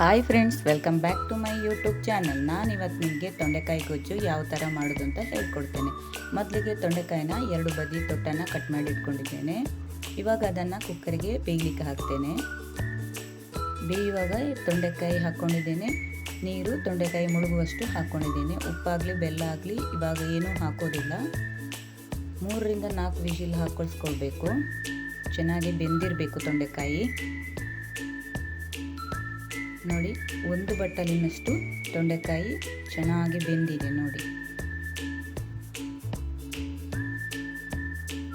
Hi friends, welcome back to my YouTube channel. ನಾನಿವತ್ತು ನಿಮಗೆ ತೊಂಡೆಕಾಯಿ ಗೊಜ್ಜು ಯಾವ ಥರ ಮಾಡೋದು ಅಂತ ಹೇಳ್ಕೊಡ್ತೇನೆ. ಮೊದಲಿಗೆ ತೊಂಡೆಕಾಯಿನ ಎರಡು ಬದಿ ತೊಟ್ಟನ್ನು ಕಟ್ ಮಾಡಿ ಇಟ್ಕೊಂಡಿದ್ದೇನೆ. ಇವಾಗ ಅದನ್ನು ಕುಕ್ಕರಿಗೆ ಬೇಯಲಿಕ್ಕೆ ಹಾಕ್ತೇನೆ. ಬೇಯುವಾಗ ತೊಂಡೆಕಾಯಿ ಹಾಕ್ಕೊಂಡಿದ್ದೇನೆ. ನೀರು ತೊಂಡೆಕಾಯಿ ಮುಳುಗುವಷ್ಟು ಹಾಕ್ಕೊಂಡಿದ್ದೇನೆ. ಉಪ್ಪಾಗಲಿ ಬೆಲ್ಲ ಆಗಲಿ ಇವಾಗ ಏನೂ ಹಾಕೋದಿಲ್ಲ. 3ರಿಂದ 4 ವಿಷಿಲ್ ಹಾಕೊಳ್ಸ್ಕೊಳ್ಬೇಕು. ಚೆನ್ನಾಗಿ ಬೆಂದಿರಬೇಕು ತೊಂಡೆಕಾಯಿ. ನೋಡಿ, 1 ಬಟ್ಟಲಿನಷ್ಟು ತೊಂಡೆಕಾಯಿ ಚೆನ್ನಾಗಿ ಬೆಂದಿದೆ. ನೋಡಿ,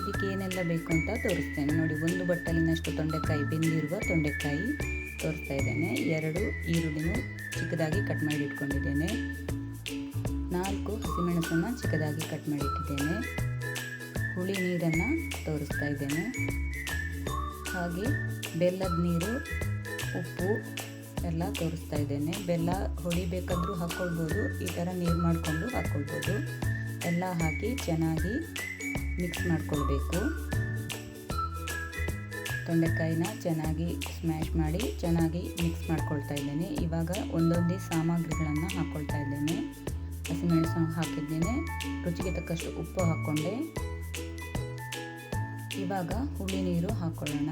ಇದಕ್ಕೆ ಏನೆಲ್ಲ ಬೇಕು ಅಂತ ತೋರಿಸ್ತೇನೆ. ನೋಡಿ, 1 ಬಟ್ಟಲಿನಷ್ಟು ತೊಂಡೆಕಾಯಿ ಬೆಂದಿರುವ ತೊಂಡೆಕಾಯಿ ತೋರಿಸ್ತಾ ಇದ್ದೇನೆ. 2 ಈರುಳ್ಳಿನೂ ಚಿಕ್ಕದಾಗಿ ಕಟ್ ಮಾಡಿ ಇಟ್ಕೊಂಡಿದ್ದೇನೆ. 4 ಹಸಿಮೆಣಸನ್ನು ಚಿಕ್ಕದಾಗಿ ಕಟ್ ಮಾಡಿ ಇಟ್ಟಿದ್ದೇನೆ. ಹುಳಿ ನೀರನ್ನು ತೋರಿಸ್ತಾ ಇದ್ದೇನೆ. ಹಾಗೆ ಬೆಲ್ಲದ ನೀರು, ಉಪ್ಪು ಎಲ್ಲ ತೋರಿಸ್ತಾ ಇದ್ದೇನೆ. ಬೆಲ್ಲ ಹೊಡಿಬೇಕಾದ್ರೂ ಹಾಕ್ಕೊಳ್ಬೋದು, ಈ ಥರ ನೀರು ಮಾಡಿಕೊಂಡು ಹಾಕ್ಕೊಳ್ಬೋದು. ಎಲ್ಲ ಹಾಕಿ ಚೆನ್ನಾಗಿ ಮಿಕ್ಸ್ ಮಾಡಿಕೊಳ್ಬೇಕು. ತೊಂಡೆಕಾಯಿನ ಚೆನ್ನಾಗಿ ಸ್ಮ್ಯಾಶ್ ಮಾಡಿ ಚೆನ್ನಾಗಿ ಮಿಕ್ಸ್ ಮಾಡ್ಕೊಳ್ತಾ ಇದ್ದೇನೆ. ಇವಾಗ ಒಂದೊಂದೇ ಸಾಮಗ್ರಿಗಳನ್ನು ಹಾಕ್ಕೊಳ್ತಾ ಇದ್ದೇನೆ. ಹಸಿಮೆಣಸು ಹಾಕಿದ್ದೇನೆ, ರುಚಿಗೆ ತಕ್ಕಷ್ಟು ಉಪ್ಪು ಹಾಕ್ಕೊಂಡೆ. ಇವಾಗ ಹುಳಿ ನೀರು ಹಾಕ್ಕೊಳ್ಳೋಣ.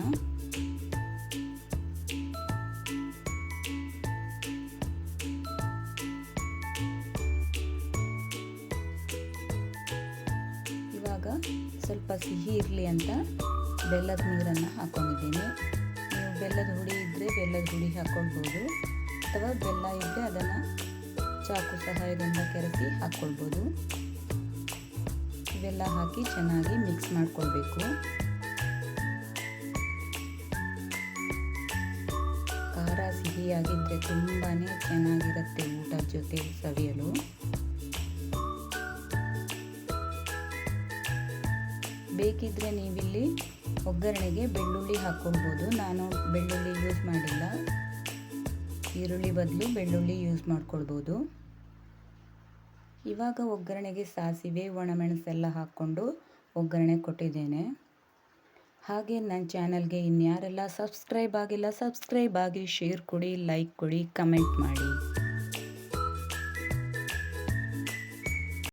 ಇವಾಗ ಸ್ವಲ್ಪ ಸಿಹಿ ಇರಲಿ ಅಂತ ಬೆಲ್ಲದ ನೀರನ್ನು ಹಾಕ್ಕೊಂಡಿದ್ದೀನಿ. ನೀವು ಬೆಲ್ಲದ ಹುಡಿ ಇದ್ದರೆ ಬೆಲ್ಲದ ಹುಡಿ ಹಾಕ್ಕೊಳ್ಬೋದು, ಅಥವಾ ಬೆಲ್ಲ ಇದ್ದರೆ ಅದನ್ನು ಚಾಕು ಸಹಾಯದಿಂದ ಕೆರೆಸಿ ಹಾಕ್ಕೊಳ್ಬೋದು. ಇವೆಲ್ಲ ಹಾಕಿ ಚೆನ್ನಾಗಿ ಮಿಕ್ಸ್ ಮಾಡಿಕೊಳ್ಬೇಕು. ಖಾರ ಸಿಹಿಯಾಗಿದ್ದರೆ ತುಂಬಾ ಚೆನ್ನಾಗಿರುತ್ತೆ ಊಟದ ಜೊತೆ ಸವಿಯಲು. ಬೇಕಿದ್ದರೆ ನೀವಿಲ್ಲಿ ಒಗ್ಗರಣೆಗೆ ಬೆಳ್ಳುಳ್ಳಿ ಹಾಕ್ಕೊಳ್ಬೋದು. ನಾನು ಬೆಳ್ಳುಳ್ಳಿ ಯೂಸ್ ಮಾಡಿಲ್ಲ, ಈರುಳ್ಳಿ ಬದಲು ಬೆಳ್ಳುಳ್ಳಿ ಯೂಸ್ ಮಾಡ್ಕೊಳ್ಬೋದು. ಇವಾಗ ಒಗ್ಗರಣೆಗೆ ಸಾಸಿವೆ, ಒಣಮೆಣಸೆಲ್ಲ ಹಾಕ್ಕೊಂಡು ಒಗ್ಗರಣೆ ಕೊಟ್ಟಿದ್ದೇನೆ. ಹಾಗೆ ನನ್ನ ಚಾನಲ್ಗೆ ಇನ್ಯಾರೆಲ್ಲ ಸಬ್ಸ್ಕ್ರೈಬ್ ಆಗಿಲ್ಲ, ಸಬ್ಸ್ಕ್ರೈಬ್ ಆಗಿ, ಶೇರ್ ಕೊಡಿ, ಲೈಕ್ ಕೊಡಿ, ಕಮೆಂಟ್ ಮಾಡಿ.